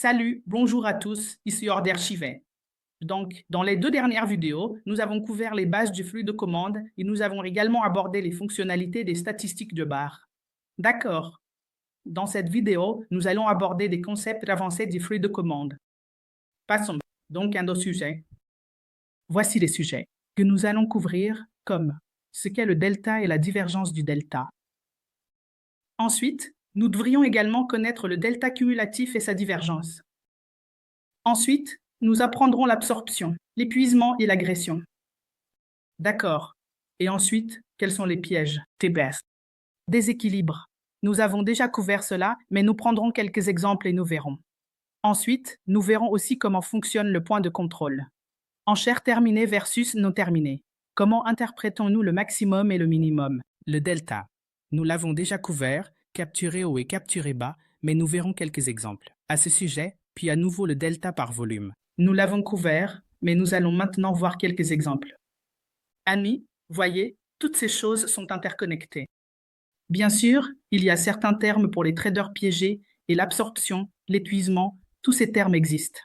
Salut, bonjour à tous, ici Order Chivet. Donc, dans les deux dernières vidéos, nous avons couvert les bases du flux de commande et nous avons également abordé les fonctionnalités des statistiques de barre. D'accord. Dans cette vidéo, nous allons aborder des concepts avancés du flux de commande. Passons donc à nos sujets. Voici les sujets que nous allons couvrir comme ce qu'est le delta et la divergence du delta. Ensuite, nous devrions également connaître le delta cumulatif et sa divergence. Ensuite, nous apprendrons l'absorption, l'épuisement et l'agression. D'accord. Et ensuite, quels sont les pièges, TBS? Déséquilibre. Nous avons déjà couvert cela, mais nous prendrons quelques exemples et nous verrons. Ensuite, nous verrons aussi comment fonctionne le point de contrôle. Enchères terminées versus non terminées. Comment interprétons-nous le maximum et le minimum? Le delta. Nous l'avons déjà couvert, capturé haut et capturé bas, mais nous verrons quelques exemples. À ce sujet, puis à nouveau le delta par volume. Nous l'avons couvert, mais nous allons maintenant voir quelques exemples. Amis, voyez, toutes ces choses sont interconnectées. Bien sûr, il y a certains termes pour les traders piégés et l'absorption, l'épuisement, tous ces termes existent.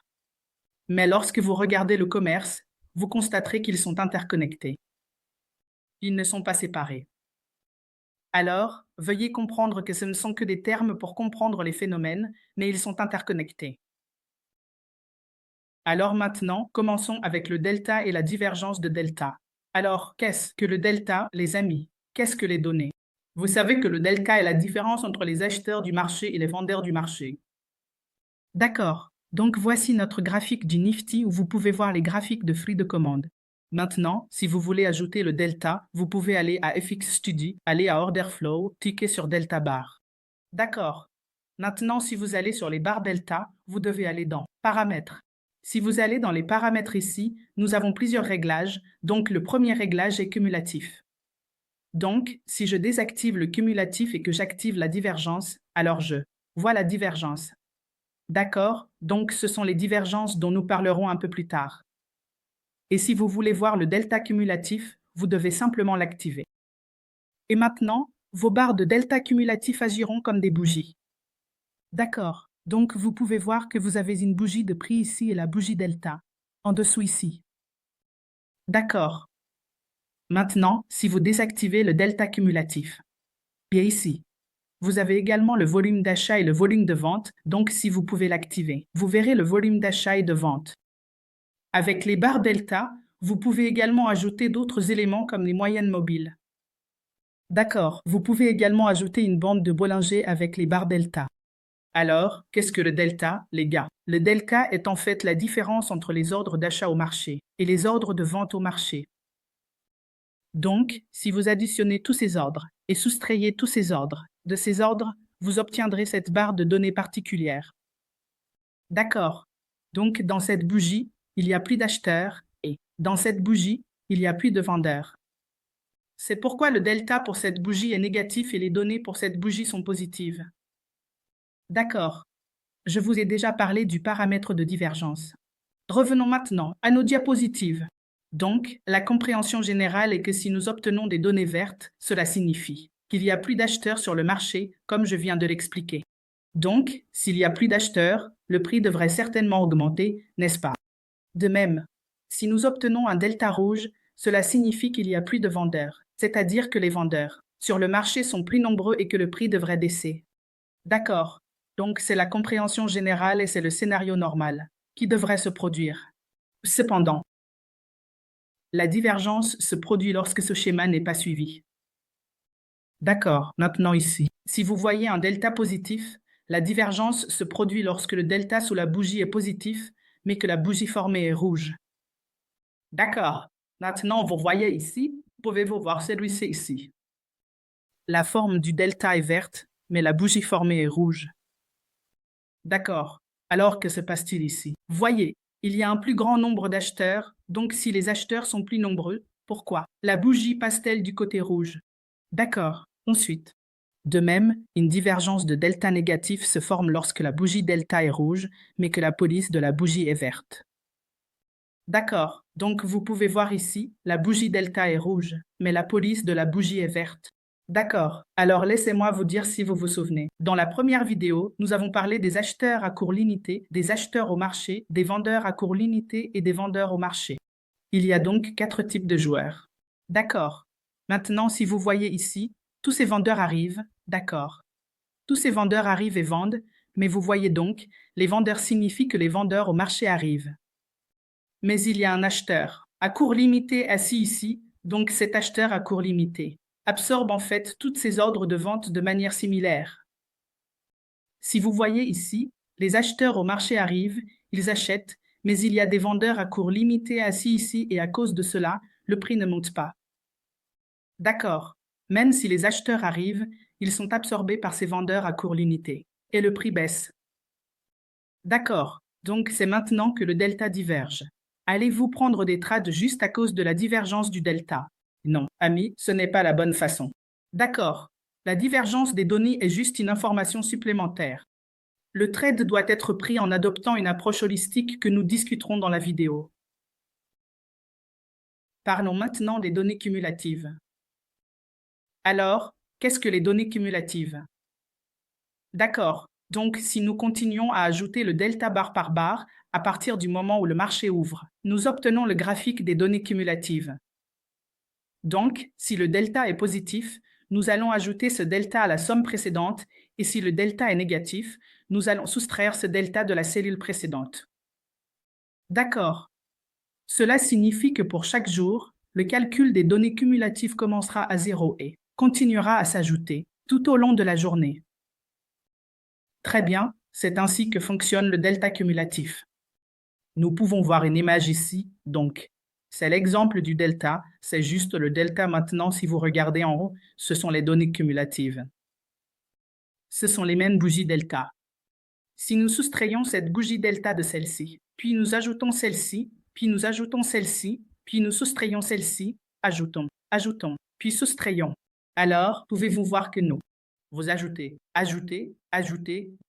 Mais lorsque vous regardez le commerce, vous constaterez qu'ils sont interconnectés. Ils ne sont pas séparés. Alors, veuillez comprendre que ce ne sont que des termes pour comprendre les phénomènes, mais ils sont interconnectés. Alors maintenant, commençons avec le delta et la divergence de delta. Alors, qu'est-ce que le delta, les amis? Qu'est-ce que les données? Vous savez que le delta est la différence entre les acheteurs du marché et les vendeurs du marché. D'accord. Donc voici notre graphique du Nifty où vous pouvez voir les graphiques de flux de commande. Maintenant, si vous voulez ajouter le delta, vous pouvez aller à FX Study, aller à Order Flow, cliquer sur Delta Bar. D'accord. Maintenant, si vous allez sur les barres delta, vous devez aller dans Paramètres. Si vous allez dans les paramètres ici, nous avons plusieurs réglages, donc le premier réglage est cumulatif. Donc, si je désactive le cumulatif et que j'active la divergence, alors je vois la divergence. D'accord, donc ce sont les divergences dont nous parlerons un peu plus tard. Et si vous voulez voir le delta cumulatif, vous devez simplement l'activer. Et maintenant, vos barres de delta cumulatif agiront comme des bougies. D'accord, donc vous pouvez voir que vous avez une bougie de prix ici et la bougie delta, en dessous ici. D'accord. Maintenant, si vous désactivez le delta cumulatif, bien ici, vous avez également le volume d'achat et le volume de vente, donc si vous pouvez l'activer, vous verrez le volume d'achat et de vente. Avec les barres delta, vous pouvez également ajouter d'autres éléments comme les moyennes mobiles. D'accord, vous pouvez également ajouter une bande de Bollinger avec les barres delta. Alors, qu'est-ce que le delta, les gars? Le delta est en fait la différence entre les ordres d'achat au marché et les ordres de vente au marché. Donc, si vous additionnez tous ces ordres et soustrayez tous ces ordres de ces ordres, vous obtiendrez cette barre de données particulière. D'accord. Donc, dans cette bougie, il y a plus d'acheteurs et dans cette bougie, il y a plus de vendeurs. C'est pourquoi le delta pour cette bougie est négatif et les données pour cette bougie sont positives. D'accord. Je vous ai déjà parlé du paramètre de divergence. Revenons maintenant à nos diapositives. Donc, la compréhension générale est que si nous obtenons des données vertes, cela signifie qu'il y a plus d'acheteurs sur le marché, comme je viens de l'expliquer. Donc, s'il y a plus d'acheteurs, le prix devrait certainement augmenter, n'est-ce pas? De même, si nous obtenons un delta rouge, cela signifie qu'il y a plus de vendeurs, c'est-à-dire que les vendeurs sur le marché sont plus nombreux et que le prix devrait baisser. D'accord. Donc, c'est la compréhension générale et c'est le scénario normal qui devrait se produire. Cependant, la divergence se produit lorsque ce schéma n'est pas suivi. D'accord, maintenant ici. Si vous voyez un delta positif, la divergence se produit lorsque le delta sous la bougie est positif, mais que la bougie formée est rouge. D'accord. Maintenant, vous voyez ici, pouvez-vous voir celui-ci ici? La forme du delta est verte, mais la bougie formée est rouge. D'accord. Alors, que se passe-t-il ici? Voyez, il y a un plus grand nombre d'acheteurs, donc si les acheteurs sont plus nombreux, pourquoi la bougie passe-t-elle du côté rouge? D'accord. Ensuite. De même, une divergence de delta négatif se forme lorsque la bougie delta est rouge, mais que la police de la bougie est verte. D'accord. Donc vous pouvez voir ici, la bougie delta est rouge, mais la police de la bougie est verte. D'accord. Alors laissez-moi vous dire si vous vous souvenez. Dans la première vidéo, nous avons parlé des acheteurs à cours limité, des acheteurs au marché, des vendeurs à cours limité et des vendeurs au marché. Il y a donc 4 types de joueurs. D'accord. Maintenant, si vous voyez ici, tous ces vendeurs arrivent. D'accord. Tous ces vendeurs arrivent et vendent, mais vous voyez donc, les vendeurs signifient que les vendeurs au marché arrivent. Mais il y a un acheteur à cours limité assis ici, donc cet acheteur à cours limité absorbe en fait toutes ces ordres de vente de manière similaire. Si vous voyez ici, les acheteurs au marché arrivent, ils achètent, mais il y a des vendeurs à cours limité assis ici et à cause de cela, le prix ne monte pas. D'accord. Même si les acheteurs arrivent, ils sont absorbés par ces vendeurs à cours limité et le prix baisse. D'accord. Donc c'est maintenant que le delta diverge. Allez-vous prendre des trades juste à cause de la divergence du delta? Non, ami, ce n'est pas la bonne façon. D'accord. La divergence des données est juste une information supplémentaire. Le trade doit être pris en adoptant une approche holistique que nous discuterons dans la vidéo. Parlons maintenant des données cumulatives. Alors, qu'est-ce que les données cumulatives? D'accord. Donc, si nous continuons à ajouter le delta bar par bar à partir du moment où le marché ouvre, nous obtenons le graphique des données cumulatives. Donc, si le delta est positif, nous allons ajouter ce delta à la somme précédente, et si le delta est négatif, nous allons soustraire ce delta de la cellule précédente. D'accord. Cela signifie que pour chaque jour, le calcul des données cumulatives commencera à 0 et continuera à s'ajouter tout au long de la journée. Très bien, c'est ainsi que fonctionne le delta cumulatif. Nous pouvons voir une image ici, donc. C'est l'exemple du delta, c'est juste le delta maintenant si vous regardez en haut, ce sont les données cumulatives. Ce sont les mêmes bougies delta. Si nous soustrayons cette bougie delta de celle-ci, puis nous ajoutons celle-ci, puis nous ajoutons celle-ci, puis nous soustrayons celle-ci, ajoutons, puis soustrayons. Alors, pouvez-vous voir que nous, vous ajoutez, ajoutez,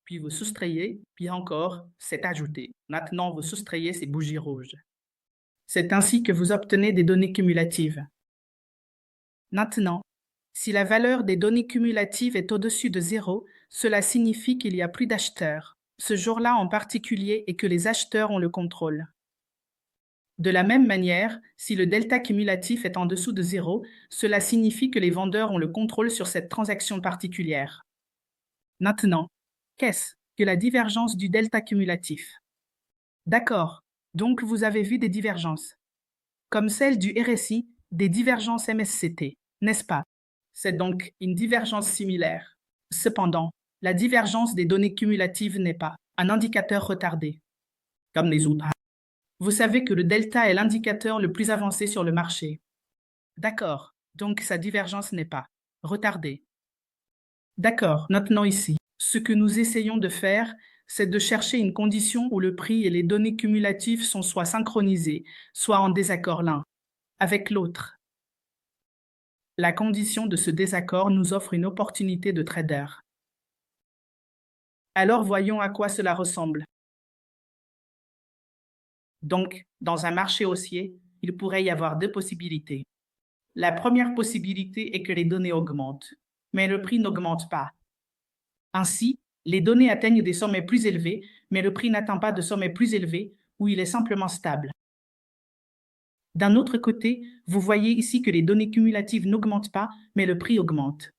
puis vous soustrayez, puis encore, c'est ajouté. Maintenant, vous soustrayez ces bougies rouges. C'est ainsi que vous obtenez des données cumulatives. Maintenant, si la valeur des données cumulatives est au-dessus de 0, cela signifie qu'il y a plus d'acheteurs, ce jour-là en particulier, et que les acheteurs ont le contrôle. De la même manière, si le delta cumulatif est en dessous de 0, cela signifie que les vendeurs ont le contrôle sur cette transaction particulière. Maintenant, qu'est-ce que la divergence du delta cumulatif? D'accord, donc vous avez vu des divergences. Comme celle du RSI, des divergences MSCT, n'est-ce pas? C'est donc une divergence similaire. Cependant, la divergence des données cumulatives n'est pas un indicateur retardé, comme les autres. Vous savez que le delta est l'indicateur le plus avancé sur le marché. D'accord, donc sa divergence n'est pas retardée. D'accord, maintenant ici, ce que nous essayons de faire, c'est de chercher une condition où le prix et les données cumulatives sont soit synchronisés, soit en désaccord l'un avec l'autre. La condition de ce désaccord nous offre une opportunité de trader. Alors voyons à quoi cela ressemble. Donc, dans un marché haussier, il pourrait y avoir 2 possibilités. La première possibilité est que les données augmentent, mais le prix n'augmente pas. Ainsi, les données atteignent des sommets plus élevés, mais le prix n'atteint pas de sommets plus élevés, où il est simplement stable. D'un autre côté, vous voyez ici que les données cumulatives n'augmentent pas, mais le prix augmente.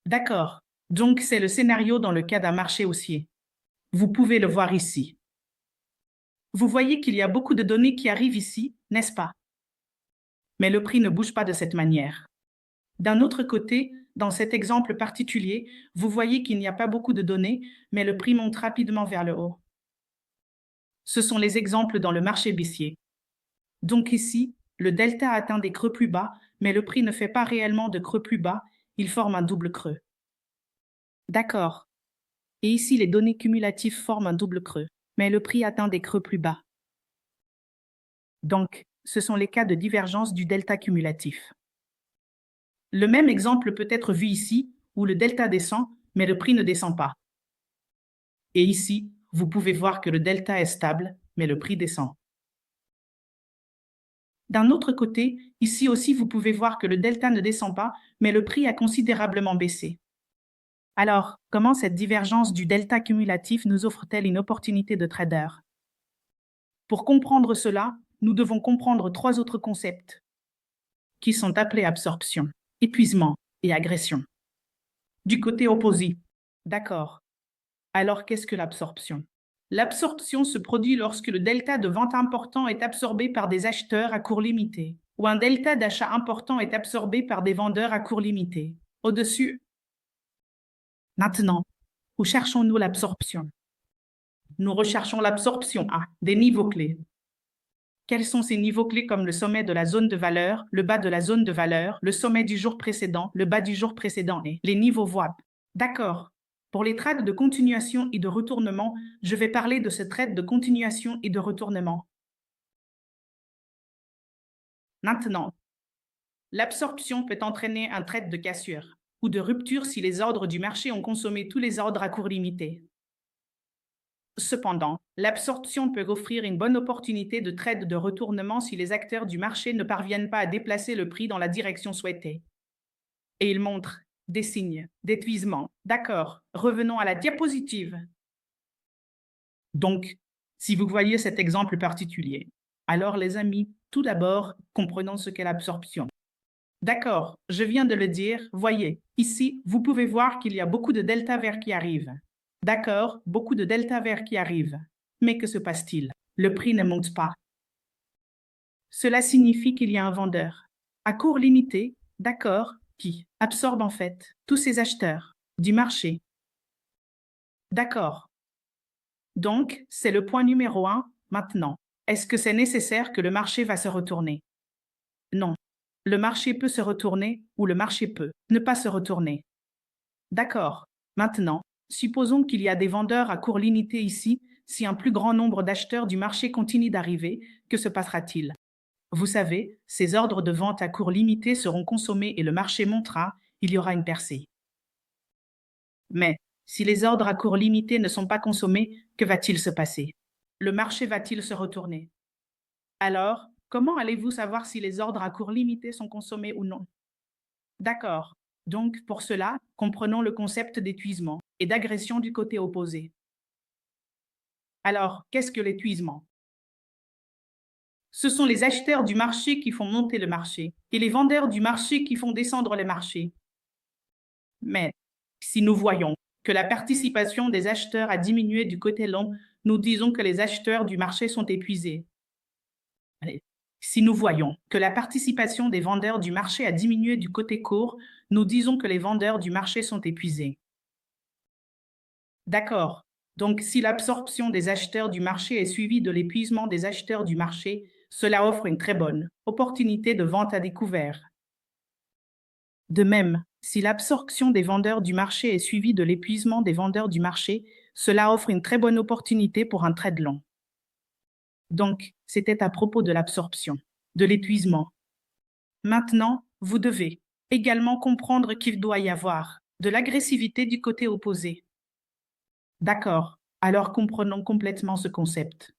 D'accord, donc c'est le scénario dans le cas d'un marché haussier. Vous pouvez le voir ici. Vous voyez qu'il y a beaucoup de données qui arrivent ici, n'est-ce pas? Mais le prix ne bouge pas de cette manière. D'un autre côté, dans cet exemple particulier, vous voyez qu'il n'y a pas beaucoup de données, mais le prix monte rapidement vers le haut. Ce sont les exemples dans le marché baissier. Donc ici, le delta atteint des creux plus bas, mais le prix ne fait pas réellement de creux plus bas, il forme un double creux. D'accord. Et ici, les données cumulatives forment un double creux, mais le prix atteint des creux plus bas. Donc, ce sont les cas de divergence du delta cumulatif. Le même exemple peut être vu ici, où le delta descend, mais le prix ne descend pas. Et ici, vous pouvez voir que le delta est stable, mais le prix descend. D'un autre côté, ici aussi, vous pouvez voir que le delta ne descend pas, mais le prix a considérablement baissé. Alors, comment cette divergence du delta cumulatif nous offre-t-elle une opportunité de trader? Pour comprendre cela, nous devons comprendre trois autres concepts qui sont appelés absorption, épuisement et agression. Du côté opposé. D'accord. Alors, qu'est-ce que l'absorption? L'absorption se produit lorsque le delta de vente important est absorbé par des acheteurs à court limité, ou un delta d'achat important est absorbé par des vendeurs à court limité. Au-dessus. Maintenant, où cherchons-nous l'absorption? Nous recherchons l'absorption à des niveaux clés. Quels sont ces niveaux clés comme le sommet de la zone de valeur, le bas de la zone de valeur, le sommet du jour précédent, le bas du jour précédent et les niveaux VWAP? D'accord. Pour les trades de continuation et de retournement, je vais parler de ce trade de continuation et de retournement. Maintenant, l'absorption peut entraîner un trade de cassure ou de rupture si les ordres du marché ont consommé tous les ordres à court limité. Cependant, l'absorption peut offrir une bonne opportunité de trade de retournement si les acteurs du marché ne parviennent pas à déplacer le prix dans la direction souhaitée. Et il montre des signes d'épuisement. D'accord, revenons à la diapositive. Donc, si vous voyez cet exemple particulier, alors les amis, tout d'abord, comprenons ce qu'est l'absorption. D'accord, je viens de le dire, voyez, ici, vous pouvez voir qu'il y a beaucoup de delta vert qui arrivent. D'accord, beaucoup de delta vert qui arrivent. Mais que se passe-t-il? Le prix ne monte pas. Cela signifie qu'il y a un vendeur, à court limité, d'accord, qui absorbe en fait tous ces acheteurs du marché. D'accord. Donc, c'est le point numéro 1 maintenant. Est-ce que c'est nécessaire que le marché va se retourner? Non. Le marché peut se retourner ou le marché peut ne pas se retourner. D'accord. Maintenant, supposons qu'il y a des vendeurs à court limité ici. Si un plus grand nombre d'acheteurs du marché continue d'arriver, que se passera-t-il? Vous savez, ces ordres de vente à court limité seront consommés et le marché montera, il y aura une percée. Mais si les ordres à court limité ne sont pas consommés, que va-t-il se passer? Le marché va-t-il se retourner? Alors, comment allez-vous savoir si les ordres à court limité sont consommés ou non? D'accord. Donc, pour cela, comprenons le concept d'épuisement et d'agression du côté opposé. Alors, qu'est-ce que l'épuisement? Ce sont les acheteurs du marché qui font monter le marché et les vendeurs du marché qui font descendre le marché. Mais si nous voyons que la participation des acheteurs a diminué du côté long, nous disons que les acheteurs du marché sont épuisés. Allez. Si nous voyons que la participation des vendeurs du marché a diminué du côté court, nous disons que les vendeurs du marché sont épuisés. D'accord. Donc, si l'absorption des acheteurs du marché est suivie de l'épuisement des acheteurs du marché, cela offre une très bonne opportunité de vente à découvert. De même, si l'absorption des vendeurs du marché est suivie de l'épuisement des vendeurs du marché, cela offre une très bonne opportunité pour un trade long. Donc, c'était à propos de l'absorption, de l'épuisement. Maintenant, vous devez également comprendre qu'il doit y avoir de l'agressivité du côté opposé. D'accord, alors comprenons complètement ce concept.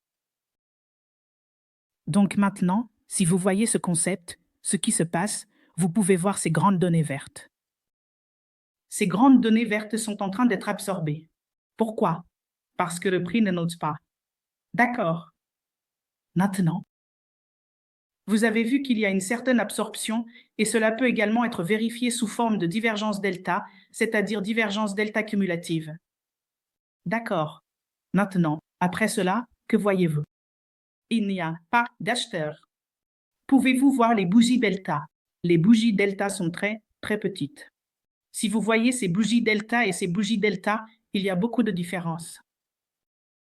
Donc maintenant, si vous voyez ce concept, ce qui se passe, vous pouvez voir ces grandes données vertes. Ces grandes données vertes sont en train d'être absorbées. Pourquoi? Parce que le prix ne note pas. D'accord. Maintenant, vous avez vu qu'il y a une certaine absorption et cela peut également être vérifié sous forme de divergence delta, c'est-à-dire divergence delta cumulative. D'accord. Maintenant, après cela, que voyez-vous? Il n'y a pas d'acheteurs. Pouvez-vous voir les bougies delta? Les bougies delta sont très, très petites. Si vous voyez ces bougies delta et ces bougies delta, il y a beaucoup de différences.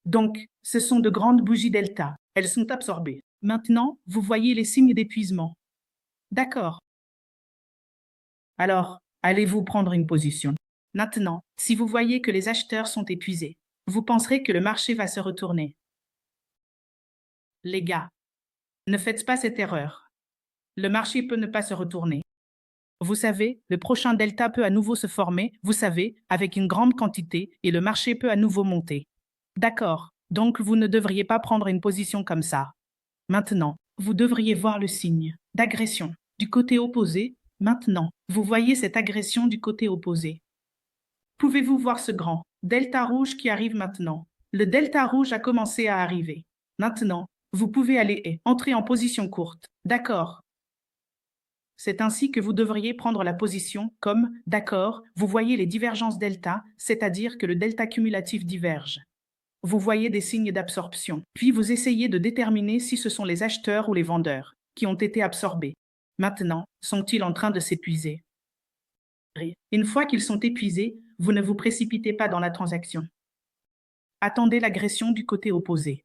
Donc, ce sont de grandes bougies delta. Elles sont absorbées. Maintenant, vous voyez les signes d'épuisement. D'accord. Alors, allez-vous prendre une position? Maintenant, si vous voyez que les acheteurs sont épuisés, vous penserez que le marché va se retourner. Les gars, ne faites pas cette erreur. Le marché peut ne pas se retourner. Vous savez, le prochain delta peut à nouveau se former, vous savez, avec une grande quantité, et le marché peut à nouveau monter. D'accord, donc vous ne devriez pas prendre une position comme ça. Maintenant, vous devriez voir le signe d'agression du côté opposé. Maintenant, vous voyez cette agression du côté opposé. Pouvez-vous voir ce grand delta rouge qui arrive maintenant? Le delta rouge a commencé à arriver. Maintenant, vous pouvez aller et entrer en position courte. D'accord. C'est ainsi que vous devriez prendre la position comme d'accord. Vous voyez les divergences delta, c'est-à-dire que le delta cumulatif diverge. Vous voyez des signes d'absorption. Puis vous essayez de déterminer si ce sont les acheteurs ou les vendeurs qui ont été absorbés. Maintenant, sont-ils en train de s'épuiser? Une fois qu'ils sont épuisés, vous ne vous précipitez pas dans la transaction. Attendez l'agression du côté opposé.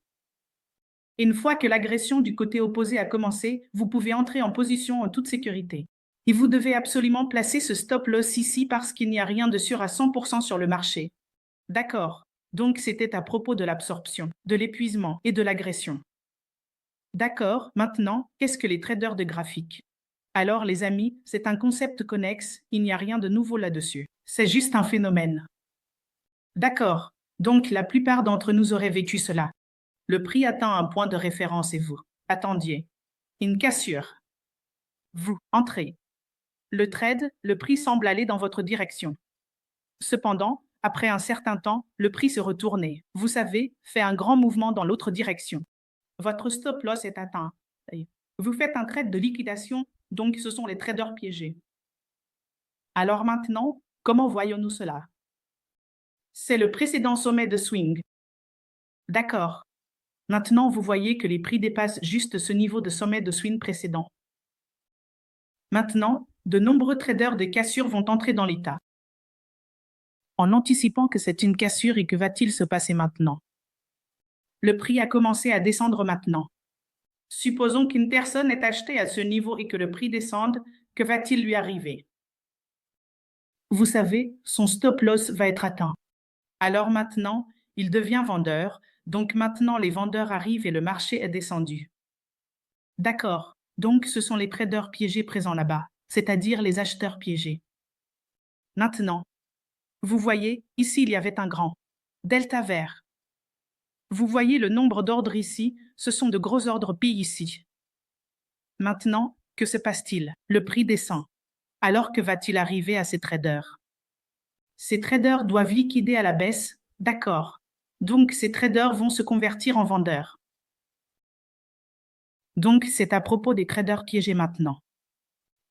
Une fois que l'agression du côté opposé a commencé, vous pouvez entrer en position en toute sécurité. Et vous devez absolument placer ce stop loss ici parce qu'il n'y a rien de sûr à 100% sur le marché. D'accord. Donc c'était à propos de l'absorption, de l'épuisement et de l'agression. D'accord, maintenant, qu'est-ce que les traders de graphiques? Alors les amis, c'est un concept connexe, il n'y a rien de nouveau là-dessus. C'est juste un phénomène. D'accord, donc la plupart d'entre nous auraient vécu cela. Le prix atteint un point de référence et vous attendiez. Une cassure. Vous entrez. Le trade, le prix semble aller dans votre direction. Cependant, après un certain temps, le prix se retourne. Vous savez, fait un grand mouvement dans l'autre direction. Votre stop loss est atteint. Vous faites un trade de liquidation, donc ce sont les traders piégés. Alors maintenant, comment voyons-nous cela? C'est le précédent sommet de swing. D'accord. Maintenant, vous voyez que les prix dépassent juste ce niveau de sommet de swing précédent. Maintenant, de nombreux traders de cassure vont entrer dans l'état. En anticipant que c'est une cassure et que va-t-il se passer maintenant? Le prix a commencé à descendre maintenant. Supposons qu'une personne est achetée à ce niveau et que le prix descende, que va-t-il lui arriver? Vous savez, son stop loss va être atteint. Alors maintenant, il devient vendeur, donc maintenant les vendeurs arrivent et le marché est descendu. D'accord, donc ce sont les traders piégés présents là-bas, c'est-à-dire les acheteurs piégés. Maintenant, vous voyez, ici il y avait un grand delta vert. Vous voyez le nombre d'ordres ici, ce sont de gros ordres P ici. Maintenant, que se passe-t-il? Le prix descend. Alors que va-t-il arriver à ces traders? Ces traders doivent liquider à la baisse, d'accord. Donc ces traders vont se convertir en vendeurs. Donc c'est à propos des traders piégés maintenant.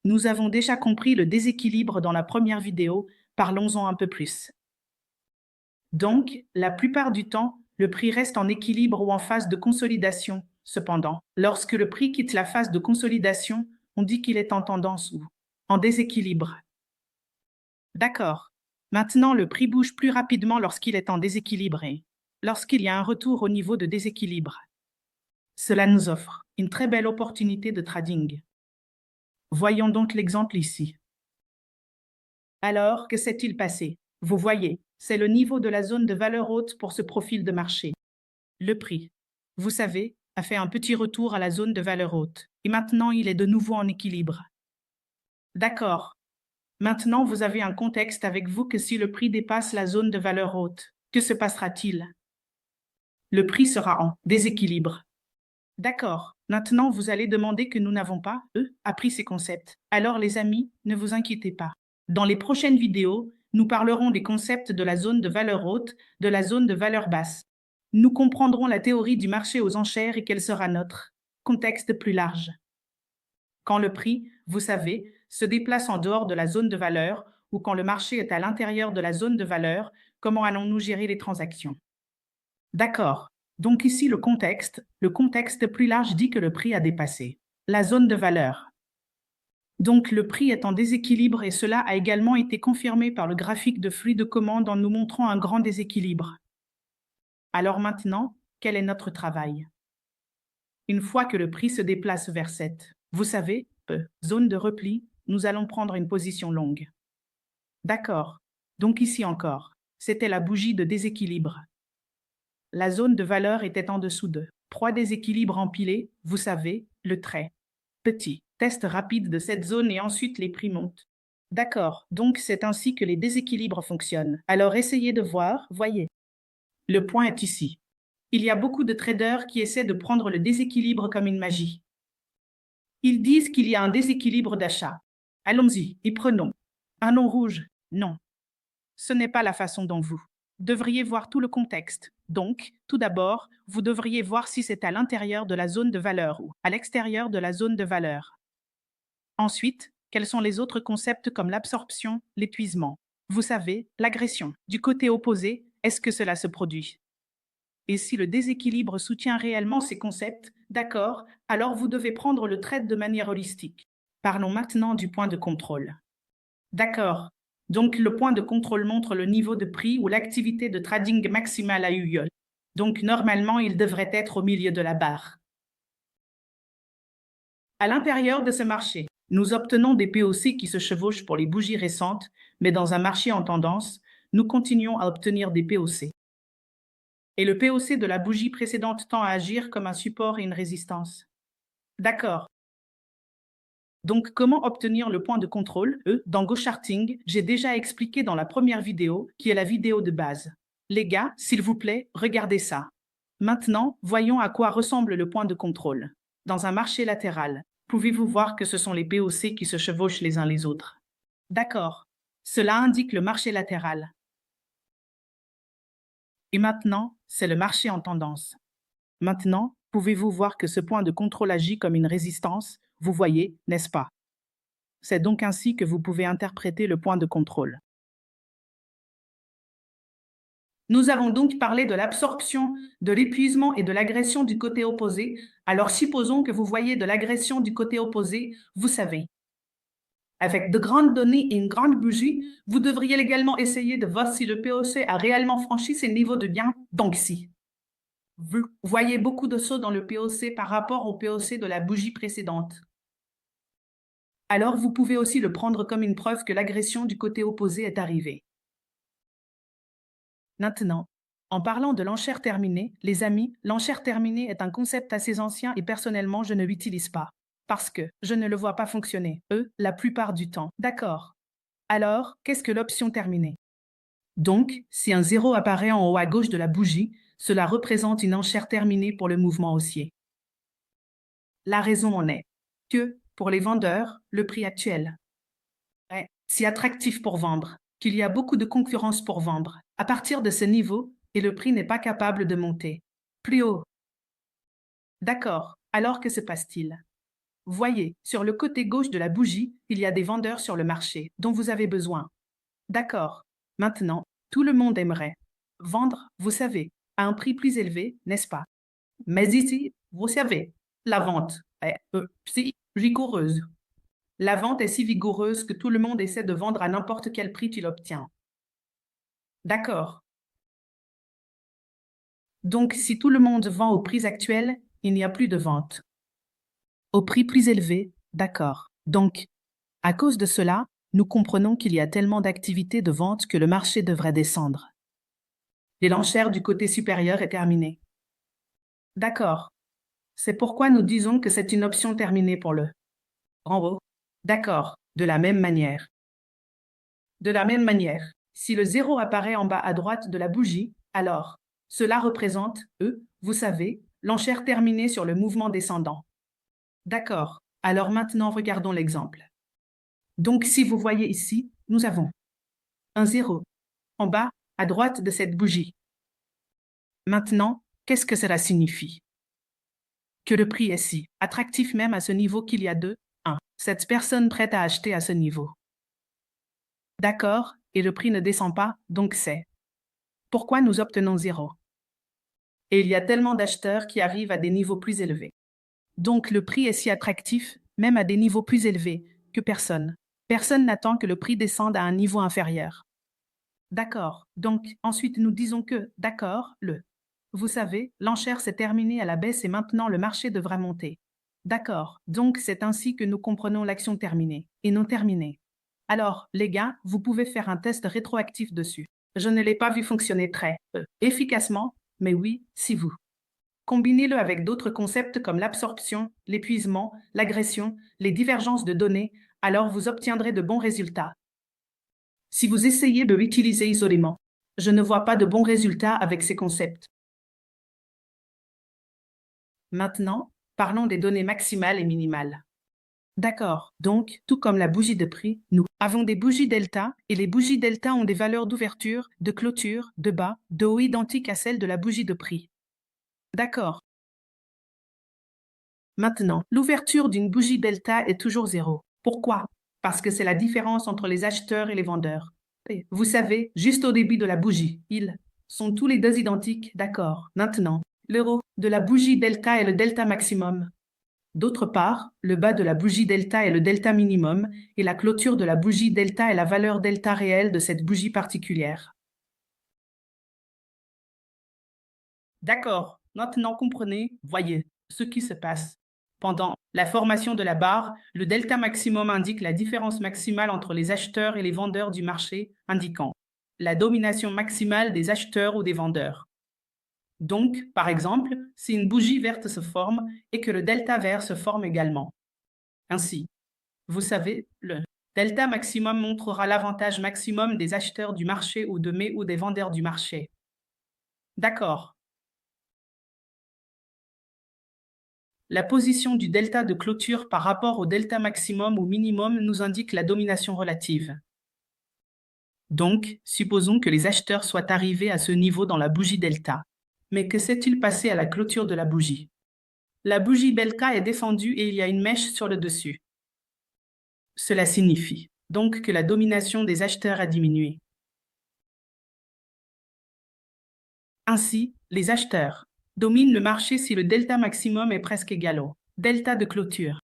Nous avons déjà compris le déséquilibre dans la première vidéo, parlons-en un peu plus. Donc, la plupart du temps, le prix reste en équilibre ou en phase de consolidation. Cependant, lorsque le prix quitte la phase de consolidation, on dit qu'il est en tendance ou en déséquilibre. D'accord. Maintenant, le prix bouge plus rapidement lorsqu'il est en déséquilibre et lorsqu'il y a un retour au niveau de déséquilibre. Cela nous offre une très belle opportunité de trading. Voyons donc l'exemple ici. Alors, que s'est-il passé? Vous voyez, c'est le niveau de la zone de valeur haute pour ce profil de marché. Le prix, vous savez, a fait un petit retour à la zone de valeur haute. Et maintenant, il est de nouveau en équilibre. D'accord. Maintenant, vous avez un contexte avec vous que si le prix dépasse la zone de valeur haute, que se passera-t-il? Le prix sera en déséquilibre. D'accord. Maintenant, vous allez demander que nous n'avons pas, appris ces concepts. Alors, les amis, ne vous inquiétez pas. Dans les prochaines vidéos, nous parlerons des concepts de la zone de valeur haute, de la zone de valeur basse. Nous comprendrons la théorie du marché aux enchères et quel sera notre contexte plus large. Quand le prix, vous savez, se déplace en dehors de la zone de valeur ou quand le marché est à l'intérieur de la zone de valeur, comment allons-nous gérer les transactions? D'accord. Donc ici, le contexte plus large dit que le prix a dépassé la zone de valeur. Donc le prix est en déséquilibre et cela a également été confirmé par le graphique de flux de commande en nous montrant un grand déséquilibre. Alors maintenant, quel est notre travail? Une fois que le prix se déplace vers cette, vous savez, zone de repli, nous allons prendre une position longue. D'accord. Donc ici encore, c'était la bougie de déséquilibre. La zone de valeur était en dessous de 3 déséquilibres empilés, vous savez, le très petit test rapide de cette zone et ensuite les prix montent. D'accord, donc c'est ainsi que les déséquilibres fonctionnent. Alors essayez de voir, voyez. Le point est ici. Il y a beaucoup de traders qui essaient de prendre le déséquilibre comme une magie. Ils disent qu'il y a un déséquilibre d'achat. Allons-y, y prenons. Un nom rouge, non. Ce n'est pas la façon dont vous devriez voir tout le contexte. Donc, tout d'abord, vous devriez voir si c'est à l'intérieur de la zone de valeur ou à l'extérieur de la zone de valeur. Ensuite, quels sont les autres concepts comme l'absorption, l'épuisement? Vous savez, l'agression. Du côté opposé, est-ce que cela se produit? Et si le déséquilibre soutient réellement ces concepts, d'accord, alors vous devez prendre le trait de manière holistique. Parlons maintenant du point de contrôle. D'accord. Donc, le point de contrôle montre le niveau de prix où l'activité de trading maximale a eu lieu. Donc, normalement, il devrait être au milieu de la barre. À l'intérieur de ce marché, nous obtenons des POC qui se chevauchent pour les bougies récentes, mais dans un marché en tendance, nous continuons à obtenir des POC. Et le POC de la bougie précédente tend à agir comme un support et une résistance. D'accord. Donc, comment obtenir le point de contrôle? Dans GoCharting, j'ai déjà expliqué dans la première vidéo, qui est la vidéo de base. Les gars, s'il vous plaît, regardez ça. Maintenant, voyons à quoi ressemble le point de contrôle. Dans un marché latéral, pouvez-vous voir que ce sont les POC qui se chevauchent les uns les autres? D'accord. Cela indique le marché latéral. Et maintenant, c'est le marché en tendance. Maintenant, pouvez-vous voir que ce point de contrôle agit comme une résistance? Vous voyez, n'est-ce pas? C'est donc ainsi que vous pouvez interpréter le point de contrôle. Nous avons donc parlé de l'absorption, de l'épuisement et de l'agression du côté opposé. Alors supposons que vous voyez de l'agression du côté opposé, vous savez. Avec de grandes données et une grande bougie, vous devriez également essayer de voir si le POC a réellement franchi ses niveaux de gain. Donc si vous voyez beaucoup de sauts dans le POC par rapport au POC de la bougie précédente, alors vous pouvez aussi le prendre comme une preuve que l'agression du côté opposé est arrivée. Maintenant, en parlant de l'enchère terminée, les amis, l'enchère terminée est un concept assez ancien et personnellement je ne l'utilise pas. Parce que je ne le vois pas fonctionner, la plupart du temps. D'accord. Alors, qu'est-ce que l'option terminée? Donc, si un 0 apparaît en haut à gauche de la bougie, cela représente une enchère terminée pour le mouvement haussier. La raison en est que, pour les vendeurs, le prix actuel est si attractif pour vendre, qu'il y a beaucoup de concurrence pour vendre. À partir de ce niveau, et le prix n'est pas capable de monter plus haut. D'accord. Alors que se passe-t-il? Voyez, sur le côté gauche de la bougie, il y a des vendeurs sur le marché dont vous avez besoin. D'accord. Maintenant, tout le monde aimerait vendre, vous savez, à un prix plus élevé, n'est-ce pas? Mais ici, vous savez, la vente est si rigoureuse. La vente est si vigoureuse que tout le monde essaie de vendre à n'importe quel prix tu l'obtiens. D'accord. Donc, si tout le monde vend au prix actuel, il n'y a plus de vente. Au prix plus élevé, d'accord. Donc, à cause de cela, nous comprenons qu'il y a tellement d'activités de vente que le marché devrait descendre. Et l'enchère du côté supérieur est terminée. D'accord. C'est pourquoi nous disons que c'est une option terminée pour le en haut. D'accord. De la même manière. De la même manière, si le 0 apparaît en bas à droite de la bougie, alors cela représente, vous savez, l'enchère terminée sur le mouvement descendant. D'accord. Alors maintenant, regardons l'exemple. Donc, si vous voyez ici, nous avons un 0 en bas à droite de cette bougie. Maintenant, qu'est-ce que cela signifie? Que le prix est si attractif même à ce niveau qu'il y a 1. Cette personne prête à acheter à ce niveau. D'accord, et le prix ne descend pas, donc c'est pourquoi nous obtenons 0. Et il y a tellement d'acheteurs qui arrivent à des niveaux plus élevés. Donc le prix est si attractif, même à des niveaux plus élevés, que personne n'attend que le prix descende à un niveau inférieur. D'accord, donc ensuite nous disons que, d'accord, vous savez, l'enchère s'est terminée à la baisse et maintenant le marché devra monter. D'accord, donc c'est ainsi que nous comprenons l'action terminée et non terminée. Alors, les gars, vous pouvez faire un test rétroactif dessus. Je ne l'ai pas vu fonctionner très efficacement, mais oui, si vous combinez-le avec d'autres concepts comme l'absorption, l'épuisement, l'agression, les divergences de données, alors vous obtiendrez de bons résultats. Si vous essayez de l'utiliser isolément, je ne vois pas de bons résultats avec ces concepts. Maintenant, parlons des données maximales et minimales. D'accord. Donc, tout comme la bougie de prix, nous avons des bougies delta et les bougies delta ont des valeurs d'ouverture, de clôture, de bas, de haut identiques à celles de la bougie de prix. D'accord. Maintenant, l'ouverture d'une bougie delta est toujours zéro. Pourquoi? Parce que c'est la différence entre les acheteurs et les vendeurs. Et vous savez, juste au début de la bougie, ils sont tous les deux identiques, d'accord. Maintenant, l'euro de la bougie delta est le delta maximum. D'autre part, le bas de la bougie delta est le delta minimum et la clôture de la bougie delta est la valeur delta réelle de cette bougie particulière. D'accord. Maintenant, comprenez, voyez ce qui se passe. Pendant la formation de la barre, le delta maximum indique la différence maximale entre les acheteurs et les vendeurs du marché, indiquant la domination maximale des acheteurs ou des vendeurs. Donc, par exemple, si une bougie verte se forme et que le delta vert se forme également. Ainsi, vous savez, le delta maximum montrera l'avantage maximum des acheteurs du marché ou ou des vendeurs du marché. D'accord. La position du delta de clôture par rapport au delta maximum ou minimum nous indique la domination relative. Donc, supposons que les acheteurs soient arrivés à ce niveau dans la bougie delta. Mais que s'est-il passé à la clôture de la bougie? La bougie delta est descendue et il y a une mèche sur le dessus. Cela signifie donc que la domination des acheteurs a diminué. Ainsi, les acheteurs dominent le marché si le delta maximum est presque égal au delta de clôture.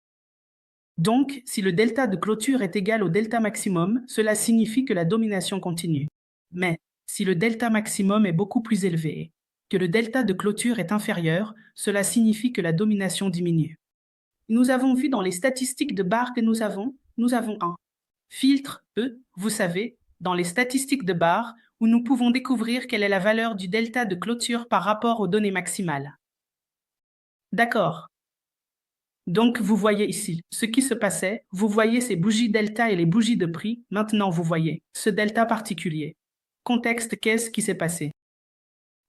Donc, si le delta de clôture est égal au delta maximum, cela signifie que la domination continue. Mais si le delta maximum est beaucoup plus élevé, que le delta de clôture est inférieur, cela signifie que la domination diminue. Nous avons vu dans les statistiques de barre que nous avons un filtre E, vous savez, dans les statistiques de barre, où nous pouvons découvrir quelle est la valeur du delta de clôture par rapport aux données maximales. D'accord. Donc, vous voyez ici ce qui se passait. Vous voyez ces bougies delta et les bougies de prix. Maintenant, vous voyez ce delta particulier. Contexte, qu'est-ce qui s'est passé?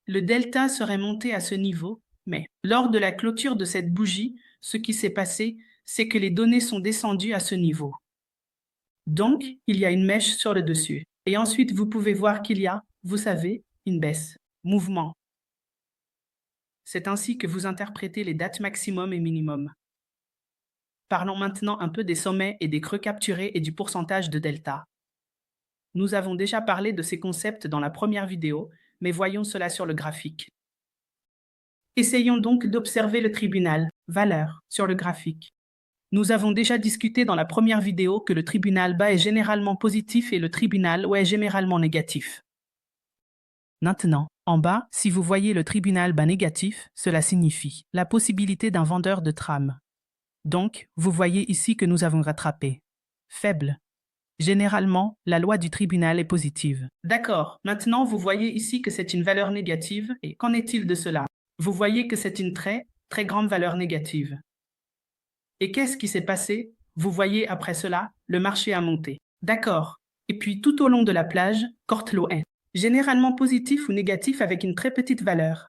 Le delta serait monté à ce niveau, mais lors de la clôture de cette bougie, ce qui s'est passé, c'est que les données sont descendues à ce niveau. Donc, il y a une mèche sur le dessus. Et ensuite, vous pouvez voir qu'il y a, vous savez, une baisse, mouvement. C'est ainsi que vous interprétez les dates maximum et minimum. Parlons maintenant un peu des sommets et des creux capturés et du pourcentage de delta. Nous avons déjà parlé de ces concepts dans la première vidéo, mais voyons cela sur le graphique. Essayons donc d'observer le tribunal, valeur, sur le graphique. Nous avons déjà discuté dans la première vidéo que le tribunal bas est généralement positif et le tribunal haut est généralement négatif. Maintenant, en bas, si vous voyez le tribunal bas négatif, cela signifie la possibilité d'un vendeur de trame. Donc, vous voyez ici que nous avons rattrapé. Faible. Généralement, la loi du tribunal est positive. D'accord. Maintenant, vous voyez ici que c'est une valeur négative. Et qu'en est-il de cela? Vous voyez que c'est une très grande valeur négative. Et qu'est-ce qui s'est passé? Vous voyez après cela, le marché a monté. D'accord. Et puis tout au long de la plage, Cortlo est généralement positif ou négatif avec une très petite valeur.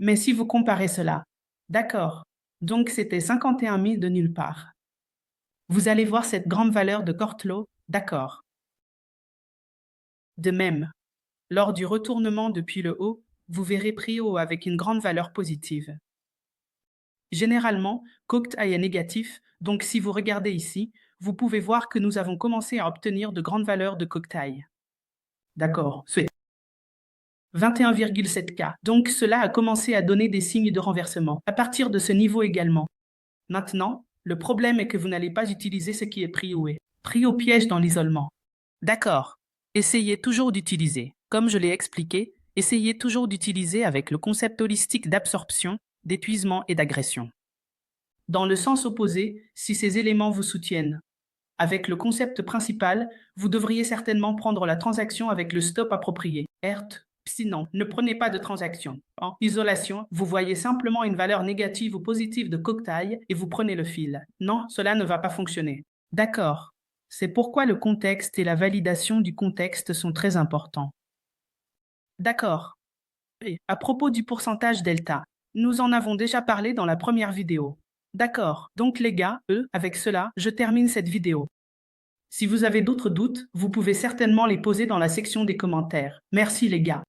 Mais si vous comparez cela, d'accord. Donc c'était 51 000 de nulle part. Vous allez voir cette grande valeur de Cortlo, d'accord. De même, lors du retournement depuis le haut, vous verrez Prio avec une grande valeur positive. Généralement, Cocteau est négatif, donc si vous regardez ici, vous pouvez voir que nous avons commencé à obtenir de grandes valeurs de Cocteau. D'accord, c'est 21,7K. Donc cela a commencé à donner des signes de renversement, à partir de ce niveau également. Maintenant, le problème est que vous n'allez pas utiliser ce qui est pris au piège dans l'isolement. D'accord. Essayez toujours d'utiliser. Comme je l'ai expliqué, essayez toujours d'utiliser avec le concept holistique d'absorption, d'épuisement et d'agression. Dans le sens opposé, si ces éléments vous soutiennent. Avec le concept principal, vous devriez certainement prendre la transaction avec le stop approprié. Sinon, ne prenez pas de transaction. En isolation, vous voyez simplement une valeur négative ou positive de Cocteau et vous prenez le fil. Non, cela ne va pas fonctionner. D'accord. C'est pourquoi le contexte et la validation du contexte sont très importants. D'accord. Et à propos du pourcentage delta, nous en avons déjà parlé dans la première vidéo. D'accord. Donc les gars, avec cela, je termine cette vidéo. Si vous avez d'autres doutes, vous pouvez certainement les poser dans la section des commentaires. Merci les gars.